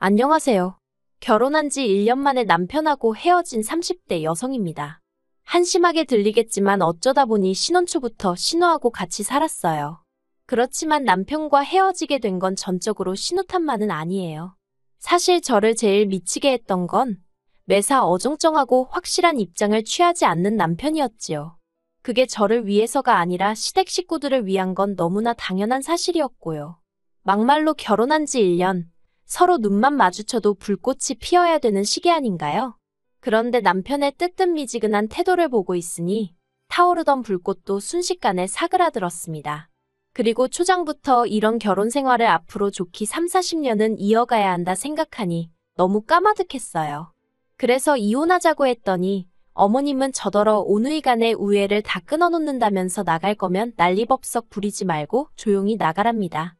안녕하세요. 결혼한 지 1년 만에 남편하고 헤어진 30대 여성입니다. 한심하게 들리겠지만 어쩌다 보니 신혼 초부터 신우하고 같이 살았어요. 그렇지만 남편과 헤어지게 된 건 전적으로 신우 탓만은 아니에요. 사실 저를 제일 미치게 했던 건 매사 어정쩡하고 확실한 입장을 취하지 않는 남편이었지요. 그게 저를 위해서가 아니라 시댁 식구들을 위한 건 너무나 당연한 사실이었고요. 막말로 결혼한 지 1년, 서로 눈만 마주쳐도 불꽃이 피어야 되는 시기 아닌가요? 그런데 남편의 뜨뜻미지근한 태도를 보고 있으니 타오르던 불꽃도 순식간에 사그라들었습니다. 그리고 초장부터 이런 결혼 생활을 앞으로 좋게 3, 40년은 이어가야 한다 생각하니 너무 까마득했어요. 그래서 이혼하자고 했더니 어머님은 저더러 오누이간의 우애를 다 끊어놓는다면서 나갈 거면 난리법석 부리지 말고 조용히 나가랍니다.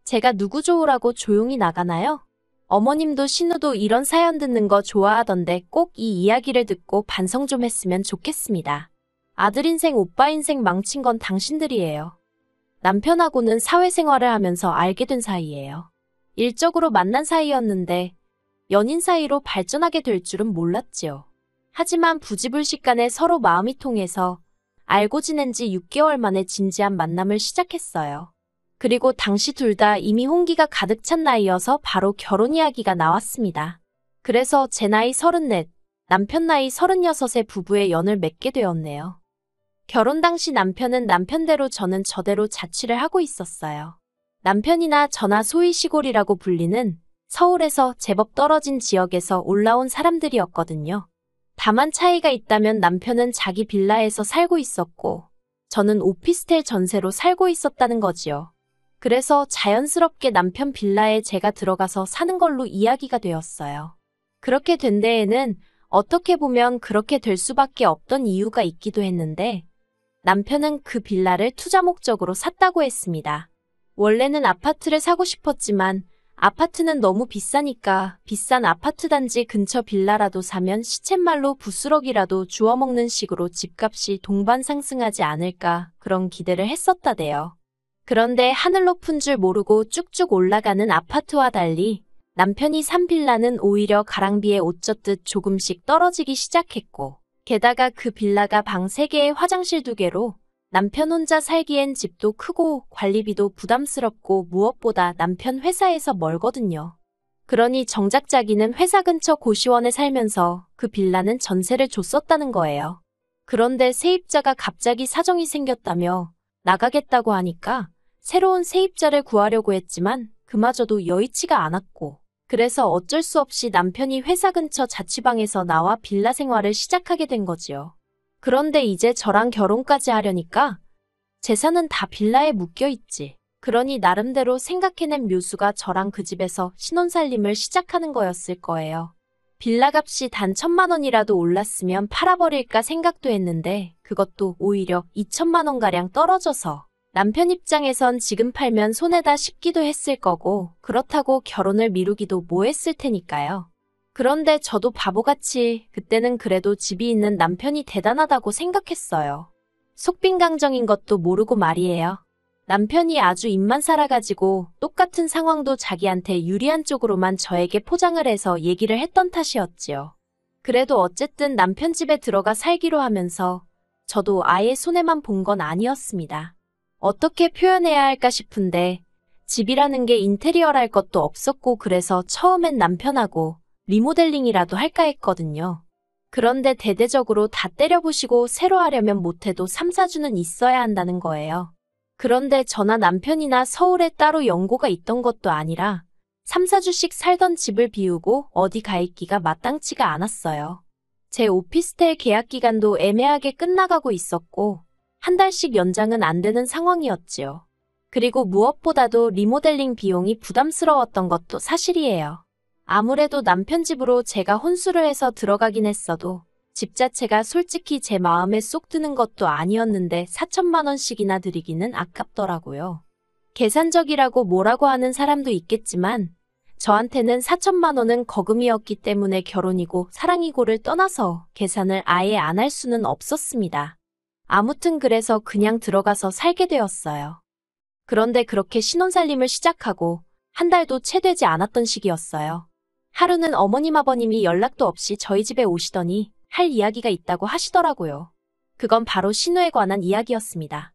제가 누구 좋으라고 조용히 나가나요? 어머님도 신우도 이런 사연 듣는 거 좋아하던데 꼭 이 이야기를 듣고 반성 좀 했으면 좋겠습니다. 아들 인생, 오빠 인생 망친 건 당신들이에요. 남편하고는 사회생활을 하면서 알게 된 사이예요. 일적으로 만난 사이였는데 연인 사이로 발전하게 될 줄은 몰랐지요. 하지만 부지불식간에 서로 마음이 통해서 알고 지낸 지 6개월 만에 진지한 만남을 시작했어요. 그리고 당시 둘 다 이미 홍기가 가득 찬 나이여서 바로 결혼 이야기가 나왔습니다. 그래서 제 나이 34, 남편 나이 36의 부부의 연을 맺게 되었네요. 결혼 당시 남편은 남편대로 저는 저대로 자취를 하고 있었어요. 남편이나 저나 소위 시골이라고 불리는 서울에서 제법 떨어진 지역에서 올라온 사람들이었거든요. 다만 차이가 있다면 남편은 자기 빌라에서 살고 있었고 저는 오피스텔 전세로 살고 있었다는 거지요. 그래서 자연스럽게 남편 빌라에 제가 들어가서 사는 걸로 이야기가 되었어요. 그렇게 된 데에는 어떻게 보면 그렇게 될 수밖에 없던 이유가 있기도 했는데 남편은 그 빌라를 투자 목적으로 샀다고 했습니다. 원래는 아파트를 사고 싶었지만 아파트는 너무 비싸니까 비싼 아파트 단지 근처 빌라라도 사면 시쳇말로 부스럭이라도 주워먹는 식으로 집값이 동반 상승하지 않을까 그런 기대를 했었다대요. 그런데 하늘 높은 줄 모르고 쭉쭉 올라가는 아파트와 달리 남편이 산 빌라는 오히려 가랑비에 옷 젖듯 조금씩 떨어지기 시작했고 게다가 그 빌라가 방 3개에 화장실 2개로 남편 혼자 살기엔 집도 크고 관리비도 부담스럽고 무엇보다 남편 회사에서 멀거든요. 그러니 정작 자기는 회사 근처 고시원에 살면서 그 빌라는 전세를 줬었다는 거예요. 그런데 세입자가 갑자기 사정이 생겼다며 나가겠다고 하니까 새로운 세입자를 구하려고 했지만 그마저도 여의치가 않았고 그래서 어쩔 수 없이 남편이 회사 근처 자취방에서 나와 빌라 생활을 시작하게 된 거지요. 그런데 이제 저랑 결혼까지 하려니까 재산은 다 빌라에 묶여있지. 그러니 나름대로 생각해낸 묘수가 저랑 그 집에서 신혼살림을 시작하는 거였을 거예요. 빌라 값이 단 1,000만 원이라도 올랐으면 팔아버릴까 생각도 했는데 그것도 오히려 2천만 원가량 떨어져서 남편 입장에선 지금 팔면 손해다 싶기도 했을 거고 그렇다고 결혼을 미루기도 뭐했을 테니까요. 그런데 저도 바보같이 그때는 그래도 집이 있는 남편이 대단하다고 생각했어요. 속빈강정인 것도 모르고 말이에요. 남편이 아주 입만 살아가지고 똑같은 상황도 자기한테 유리한 쪽으로만 저에게 포장을 해서 얘기를 했던 탓이었지요. 그래도 어쨌든 남편 집에 들어가 살기로 하면서 저도 아예 손해만 본 건 아니었습니다. 어떻게 표현해야 할까 싶은데 집이라는 게 인테리어랄 것도 없었고 그래서 처음엔 남편하고 리모델링이라도 할까 했거든요. 그런데 대대적으로 다 때려부시고 새로 하려면 못해도 3, 4주는 있어야 한다는 거예요. 그런데 저나 남편이나 서울에 따로 연고가 있던 것도 아니라 3, 4주씩 살던 집을 비우고 어디 가 있기가 마땅치가 않았어요. 제 오피스텔 계약 기간도 애매하게 끝나가고 있었고 한 달씩 연장은 안 되는 상황이었지요. 그리고 무엇보다도 리모델링 비용이 부담스러웠던 것도 사실이에요. 아무래도 남편 집으로 제가 혼수를 해서 들어가긴 했어도 집 자체가 솔직히 제 마음에 쏙 드는 것도 아니었는데 4천만 원씩이나 드리기는 아깝더라고요. 계산적이라고 뭐라고 하는 사람도 있겠지만 저한테는 4천만 원은 거금이었기 때문에 결혼이고 사랑이고를 떠나서 계산을 아예 안 할 수는 없었습니다. 아무튼 그래서 그냥 들어가서 살게 되었어요. 그런데 그렇게 신혼살림을 시작하고 한 달도 채 되지 않았던 시기였어요. 하루는 어머님 아버님이 연락도 없이 저희 집에 오시더니 할 이야기가 있다고 하시더라고요. 그건 바로 신우에 관한 이야기였습니다.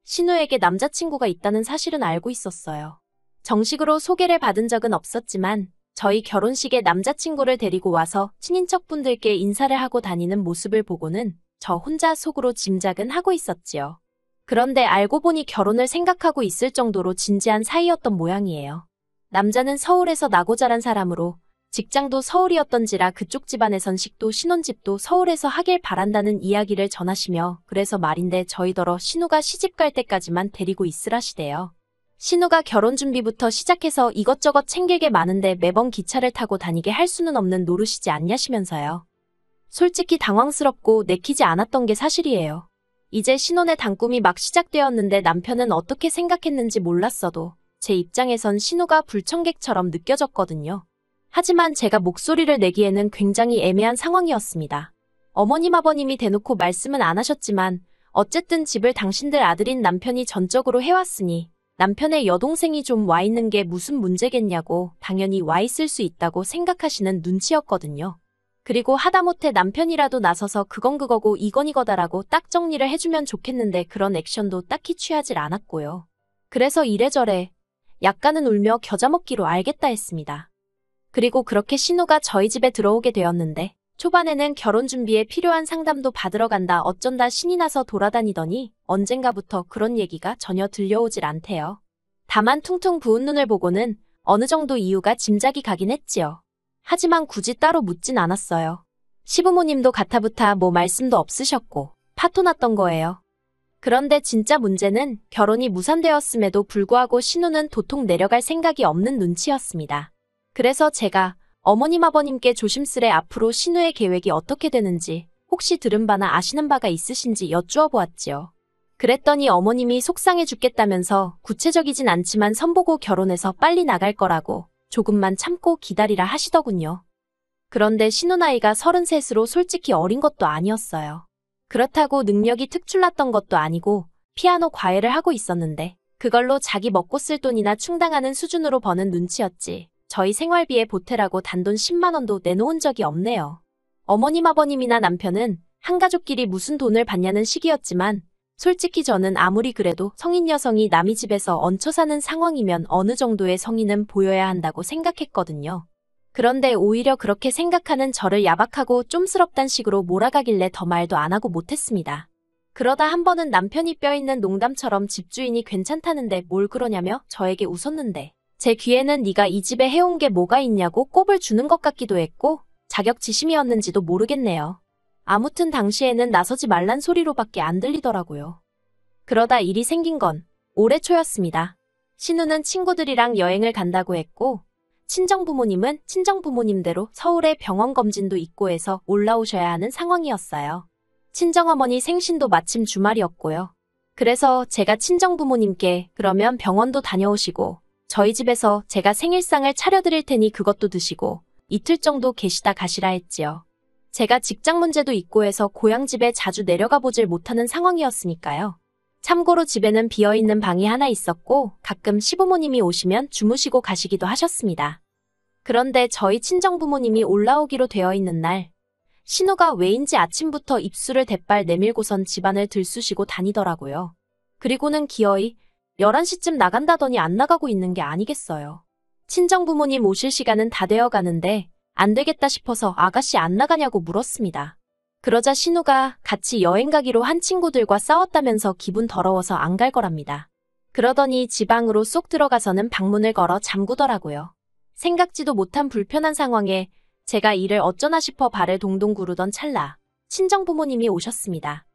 신우에게 남자친구가 있다는 사실은 알고 있었어요. 정식으로 소개를 받은 적은 없었지만 저희 결혼식에 남자친구를 데리고 와서 친인척분들께 인사를 하고 다니는 모습을 보고는 저 혼자 속으로 짐작은 하고 있었지요. 그런데 알고 보니 결혼을 생각하고 있을 정도로 진지한 사이였던 모양이에요. 남자는 서울에서 나고 자란 사람으로 직장도 서울이었던지라 그쪽 집안에선 식도 신혼집도 서울에서 하길 바란다는 이야기를 전하시며 그래서 말인데 저희더러 신우가 시집갈 때까지만 데리고 있으라시대요. 신우가 결혼 준비부터 시작해서 이것저것 챙길 게 많은데 매번 기차를 타고 다니게 할 수는 없는 노릇이지 않냐시면서요. 솔직히 당황스럽고 내키지 않았던 게 사실이에요. 이제 신혼의 단꿈이 막 시작되었는데 남편은 어떻게 생각했는지 몰랐어도 제 입장에선 신우가 불청객처럼 느껴졌거든요. 하지만 제가 목소리를 내기에는 굉장히 애매한 상황이었습니다. 어머님 아버님이 대놓고 말씀은 안 하셨지만 어쨌든 집을 당신들 아들인 남편이 전적으로 해왔으니 남편의 여동생이 좀 와 있는 게 무슨 문제겠냐고 당연히 와 있을 수 있다고 생각하시는 눈치였거든요. 그리고 하다못해 남편이라도 나서서 그건 그거고 이건 이거다라고 딱 정리를 해주면 좋겠는데 그런 액션도 딱히 취하질 않았고요. 그래서 이래저래 약간은 울며 겨자먹기로 알겠다 했습니다. 그리고 그렇게 신우가 저희 집에 들어오게 되었는데 초반에는 결혼 준비에 필요한 상담도 받으러 간다 어쩐다 신이 나서 돌아다니더니 언젠가부터 그런 얘기가 전혀 들려오질 않대요. 다만 퉁퉁 부은 눈을 보고는 어느 정도 이유가 짐작이 가긴 했지요. 하지만 굳이 따로 묻진 않았어요. 시부모님도 가타부타 뭐 말씀도 없으셨고 파토 났던 거예요. 그런데 진짜 문제는 결혼이 무산되었음에도 불구하고 신우는 도통 내려갈 생각이 없는 눈치였습니다. 그래서 제가 어머님 아버님께 조심스레 앞으로 신우의 계획이 어떻게 되는지 혹시 들은 바나 아시는 바가 있으신지 여쭈어 보았지요. 그랬더니 어머님이 속상해 죽겠다면서 구체적이진 않지만 선보고 결혼해서 빨리 나갈 거라고 조금만 참고 기다리라 하시더군요. 그런데 신우 나이가 33으로 솔직히 어린 것도 아니었어요. 그렇다고 능력이 특출났던 것도 아니고 피아노 과외를 하고 있었는데 그걸로 자기 먹고 쓸 돈이나 충당하는 수준으로 버는 눈치였지. 저희 생활비에 보태라고 단돈 10만 원도 내놓은 적이 없네요. 어머님 아버님이나 남편은 한가족끼리 무슨 돈을 받냐는 시기였지만 솔직히 저는 아무리 그래도 성인 여성이 남의 집에서 얹혀 사는 상황이면 어느 정도의 성의는 보여야 한다고 생각했거든요. 그런데 오히려 그렇게 생각하는 저를 야박하고 쫌스럽단 식으로 몰아가길래 더 말도 안 하고 못했습니다. 그러다 한 번은 남편이 뼈있는 농담처럼 집주인이 괜찮다는데 뭘 그러냐며 저에게 웃었는데 제 귀에는 네가 이 집에 해온 게 뭐가 있냐고 꼽을 주는 것 같기도 했고 자격지심이었는지도 모르겠네요. 아무튼 당시에는 나서지 말란 소리로밖에 안 들리더라고요. 그러다 일이 생긴 건 올해 초였습니다. 신우는 친구들이랑 여행을 간다고 했고 친정부모님은 친정부모님대로 서울에 병원 검진도 있고 해서 올라오셔야 하는 상황이었어요. 친정어머니 생신도 마침 주말이었고요. 그래서 제가 친정부모님께 그러면 병원도 다녀오시고 저희 집에서 제가 생일상을 차려드릴 테니 그것도 드시고 이틀 정도 계시다 가시라 했지요. 제가 직장 문제도 있고 해서 고향집에 자주 내려가 보질 못하는 상황이었으니까요. 참고로 집에는 비어있는 방이 하나 있었고 가끔 시부모님이 오시면 주무시고 가시기도 하셨습니다. 그런데 저희 친정부모님이 올라오기로 되어 있는 날 신우가 왜인지 아침부터 입술을 대빨 내밀고선 집안을 들쑤시고 다니더라고요. 그리고는 기어이 11시쯤 나간다더니 안 나가고 있는 게 아니겠어요. 친정부모님 오실 시간은 다 되어 가는데 안 되겠다 싶어서 아가씨 안 나가냐고 물었습니다. 그러자 신우가 같이 여행 가기로 한 친구들과 싸웠다면서 기분 더러워서 안 갈 거랍니다. 그러더니 지방으로 쏙 들어가서는 방문을 걸어 잠그더라고요. 생각지도 못한 불편한 상황에 제가 이를 어쩌나 싶어 발을 동동 구르던 찰나 친정부모님이 오셨습니다.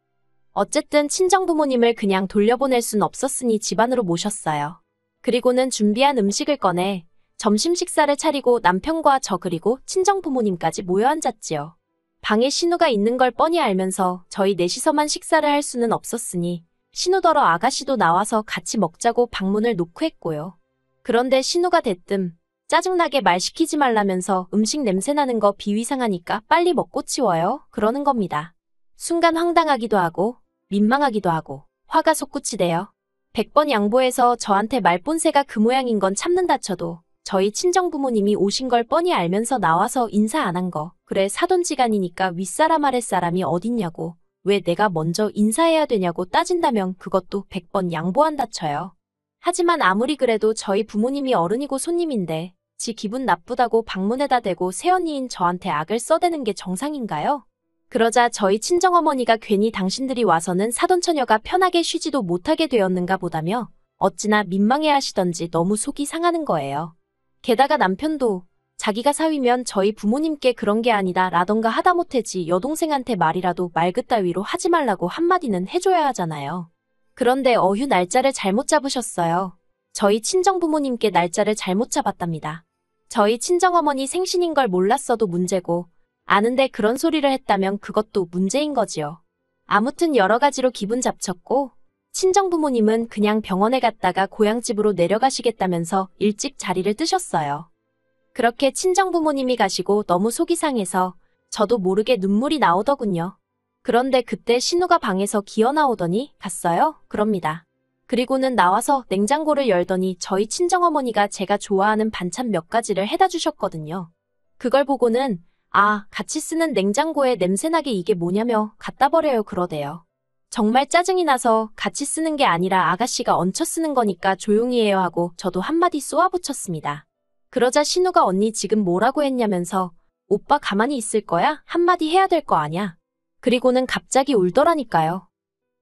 어쨌든 친정부모님을 그냥 돌려보낼 순 없었으니 집 안으로 모셨어요. 그리고는 준비한 음식을 꺼내 점심 식사를 차리고 남편과 저 그리고 친정부모님까지 모여 앉았지요. 방에 신우가 있는 걸 뻔히 알면서 저희 넷이서만 식사를 할 수는 없었으니 신우더러 아가씨도 나와서 같이 먹자고 방문을 놓고 했고요. 그런데 신우가 대뜸 짜증나게 말 시키지 말라면서 음식 냄새나는 거 비위상하니까 빨리 먹고 치워요 그러는 겁니다. 순간 황당하기도 하고 민망하기도 하고 화가 솟구치대요. 100번 양보해서 저한테 말본새가 그 모양인 건 참는다 쳐도 저희 친정부모님이 오신 걸 뻔히 알면서 나와서 인사 안 한 거. 그래 사돈지간이니까 윗사람 아랫사람이 어딨냐고. 왜 내가 먼저 인사해야 되냐고 따진다면 그것도 100번 양보한다 쳐요. 하지만 아무리 그래도 저희 부모님이 어른이고 손님인데 지 기분 나쁘다고 방문에다 대고 새언니인 저한테 악을 써대는 게 정상인가요? 그러자 저희 친정어머니가 괜히 당신들이 와서는 사돈처녀가 편하게 쉬지도 못하게 되었는가 보다며 어찌나 민망해 하시던지 너무 속이 상하는 거예요. 게다가 남편도 자기가 사위면 저희 부모님께 그런 게 아니다 라던가 하다못해지 여동생한테 말이라도 말 그따위로 하지 말라고 한마디는 해줘야 하잖아요. 그런데 어휴 날짜를 잘못 잡으셨어요. 저희 친정부모님께 날짜를 잘못 잡았답니다. 저희 친정어머니 생신인 걸 몰랐어도 문제고 아는데 그런 소리를 했다면 그것도 문제인 거지요. 아무튼 여러 가지로 기분 잡쳤고 친정부모님은 그냥 병원에 갔다가 고향집으로 내려가시겠다면서 일찍 자리를 뜨셨어요. 그렇게 친정부모님이 가시고 너무 속이 상해서 저도 모르게 눈물이 나오더군요. 그런데 그때 신우가 방에서 기어나오더니 갔어요? 그럽니다. 그리고는 나와서 냉장고를 열더니 저희 친정어머니가 제가 좋아하는 반찬 몇 가지를 해다 주셨거든요. 그걸 보고는 아, 같이 쓰는 냉장고에 냄새나게 이게 뭐냐며 갖다 버려요 그러대요. 정말 짜증이 나서 같이 쓰는 게 아니라 아가씨가 얹혀 쓰는 거니까 조용히 해요 하고 저도 한마디 쏘아붙였습니다. 그러자 신우가 언니 지금 뭐라고 했냐면서 오빠 가만히 있을 거야? 한마디 해야 될 거 아냐? 그리고는 갑자기 울더라니까요.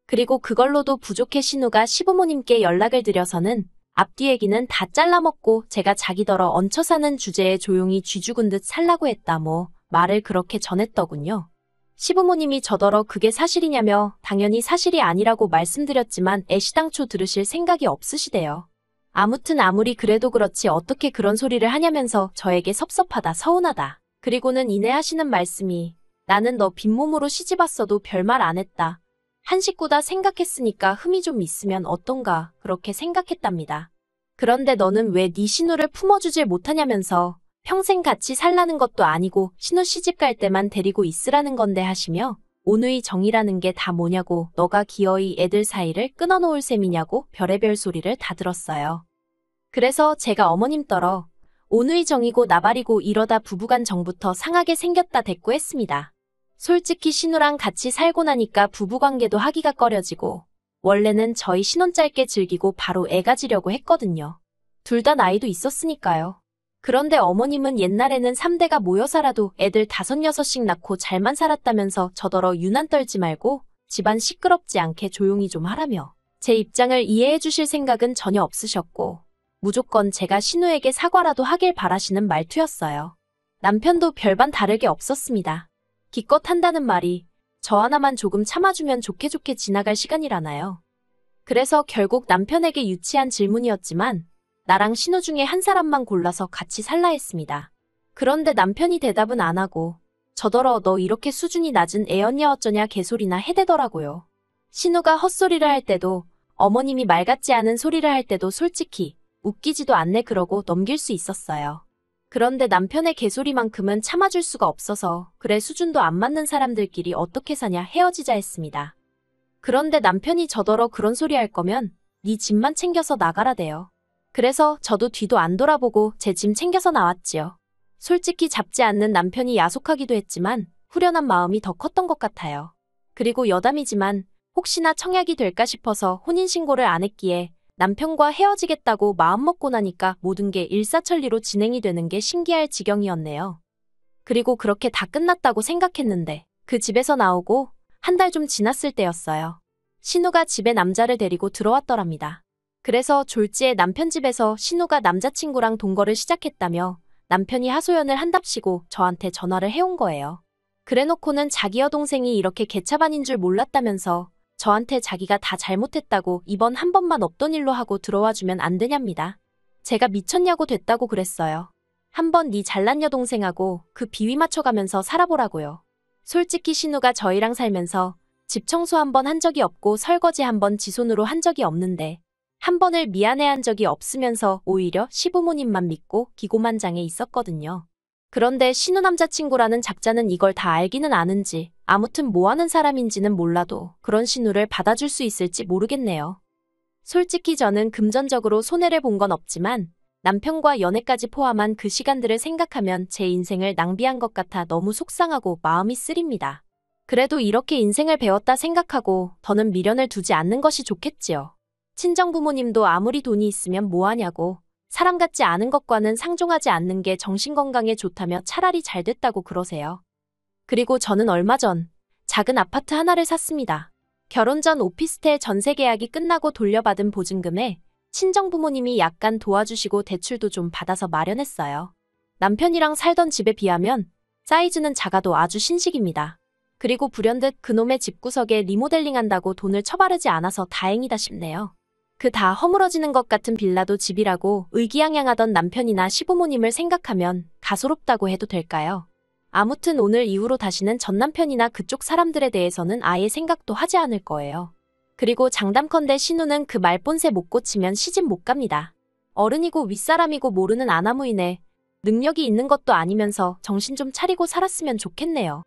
그리고 그걸로도 부족해 신우가 시부모님께 연락을 드려서는 앞뒤 얘기는 다 잘라먹고 제가 자기더러 얹혀 사는 주제에 조용히 쥐 죽은 듯 살라고 했다 뭐 말을 그렇게 전했더군요. 시부모님이 저더러 그게 사실이냐며 당연히 사실이 아니라고 말씀드렸지만 애시당초 들으실 생각이 없으시대요. 아무튼 아무리 그래도 그렇지 어떻게 그런 소리를 하냐면서 저에게 섭섭하다 서운하다. 그리고는 이내 하시는 말씀이 나는 너 빈몸으로 시집왔어도 별말 안 했다. 한 식구다 생각했으니까 흠이 좀 있으면 어떤가 그렇게 생각했답니다. 그런데 너는 왜 네 신우를 품어주질 못하냐면서 평생 같이 살라는 것도 아니고 신우 시집 갈 때만 데리고 있으라는 건데 하시며 온의 정이라는 게 다 뭐냐고 너가 기어이 애들 사이를 끊어놓을 셈이냐고 별의별 소리를 다 들었어요. 그래서 제가 어머님 떨어 온의 정이고 나발이고 이러다 부부간 정부터 상하게 생겼다 대꾸했습니다. 솔직히 신우랑 같이 살고 나니까 부부관계도 하기가 꺼려지고 원래는 저희 신혼 짧게 즐기고 바로 애 가지려고 했거든요. 둘 다 나이도 있었으니까요. 그런데 어머님은 옛날에는 3대가 모여 살아도 애들 5, 6씩 낳고 잘만 살았다면서 저더러 유난 떨지 말고 집안 시끄럽지 않게 조용히 좀 하라며 제 입장을 이해해 주실 생각은 전혀 없으셨고 무조건 제가 신우에게 사과라도 하길 바라시는 말투였어요. 남편도 별반 다르게 없었습니다. 기껏 한다는 말이 저 하나만 조금 참아주면 좋게 지나갈 시간이라나요. 그래서 결국 남편에게 유치한 질문이었지만 나랑 신우 중에 한 사람만 골라서 같이 살라 했습니다. 그런데 남편이 대답은 안 하고 저더러 너 이렇게 수준이 낮은 애언냐 어쩌냐 개소리나 해대더라고요. 신우가 헛소리를 할 때도 어머님이 말 같지 않은 소리를 할 때도 솔직히 웃기지도 않네 그러고 넘길 수 있었어요. 그런데 남편의 개소리만큼은 참아줄 수가 없어서 그래 수준도 안 맞는 사람들끼리 어떻게 사냐 헤어지자 했습니다. 그런데 남편이 저더러 그런 소리 할 거면 네 짐만 챙겨서 나가라대요. 그래서 저도 뒤도 안 돌아보고 제 짐 챙겨서 나왔지요. 솔직히 잡지 않는 남편이 야속하기도 했지만 후련한 마음이 더 컸던 것 같아요. 그리고 여담이지만 혹시나 청약이 될까 싶어서 혼인신고를 안 했기에 남편과 헤어지겠다고 마음먹고 나니까 모든 게 일사천리로 진행이 되는 게 신기할 지경이었네요. 그리고 그렇게 다 끝났다고 생각했는데 그 집에서 나오고 한 달 좀 지났을 때였어요. 신우가 집에 남자를 데리고 들어왔더랍니다. 그래서 졸지에 남편 집에서 신우가 남자친구랑 동거를 시작했다며 남편이 하소연을 한답시고 저한테 전화를 해온 거예요. 그래놓고는 자기 여동생이 이렇게 개차반인 줄 몰랐다면서 저한테 자기가 다 잘못했다고 이번 한 번만 없던 일로 하고 들어와주면 안 되냐입니다. 제가 미쳤냐고 됐다고 그랬어요. 한번 네 잘난 여동생하고 그 비위 맞춰가면서 살아보라고요. 솔직히 신우가 저희랑 살면서 집 청소 한 번 한 적이 없고 설거지 한 번 지 손으로 한 적이 없는데 한 번을 미안해한 적이 없으면서 오히려 시부모님만 믿고 기고만장해 있었거든요. 그런데 신우 남자친구라는 작자는 이걸 다 알기는 아는지 아무튼 뭐하는 사람인지는 몰라도 그런 신우를 받아줄 수 있을지 모르겠네요. 솔직히 저는 금전적으로 손해를 본 건 없지만 남편과 연애까지 포함한 그 시간들을 생각하면 제 인생을 낭비한 것 같아 너무 속상하고 마음이 쓰립니다. 그래도 이렇게 인생을 배웠다 생각하고 더는 미련을 두지 않는 것이 좋겠지요. 친정부모님도 아무리 돈이 있으면 뭐하냐고, 사람 같지 않은 것과는 상종하지 않는 게 정신건강에 좋다며 차라리 잘 됐다고 그러세요. 그리고 저는 얼마 전 작은 아파트 하나를 샀습니다. 결혼 전 오피스텔 전세 계약이 끝나고 돌려받은 보증금에 친정부모님이 약간 도와주시고 대출도 좀 받아서 마련했어요. 남편이랑 살던 집에 비하면 사이즈는 작아도 아주 신식입니다. 그리고 불현듯 그놈의 집구석에 리모델링한다고 돈을 처바르지 않아서 다행이다 싶네요. 그 다 허물어지는 것 같은 빌라도 집이라고 의기양양하던 남편이나 시부모님을 생각하면 가소롭다고 해도 될까요? 아무튼 오늘 이후로 다시는 전 남편이나 그쪽 사람들에 대해서는 아예 생각도 하지 않을 거예요. 그리고 장담컨대 신우는 그 말본새 못 고치면 시집 못 갑니다. 어른이고 윗사람이고 모르는 아나무인에 능력이 있는 것도 아니면서 정신 좀 차리고 살았으면 좋겠네요.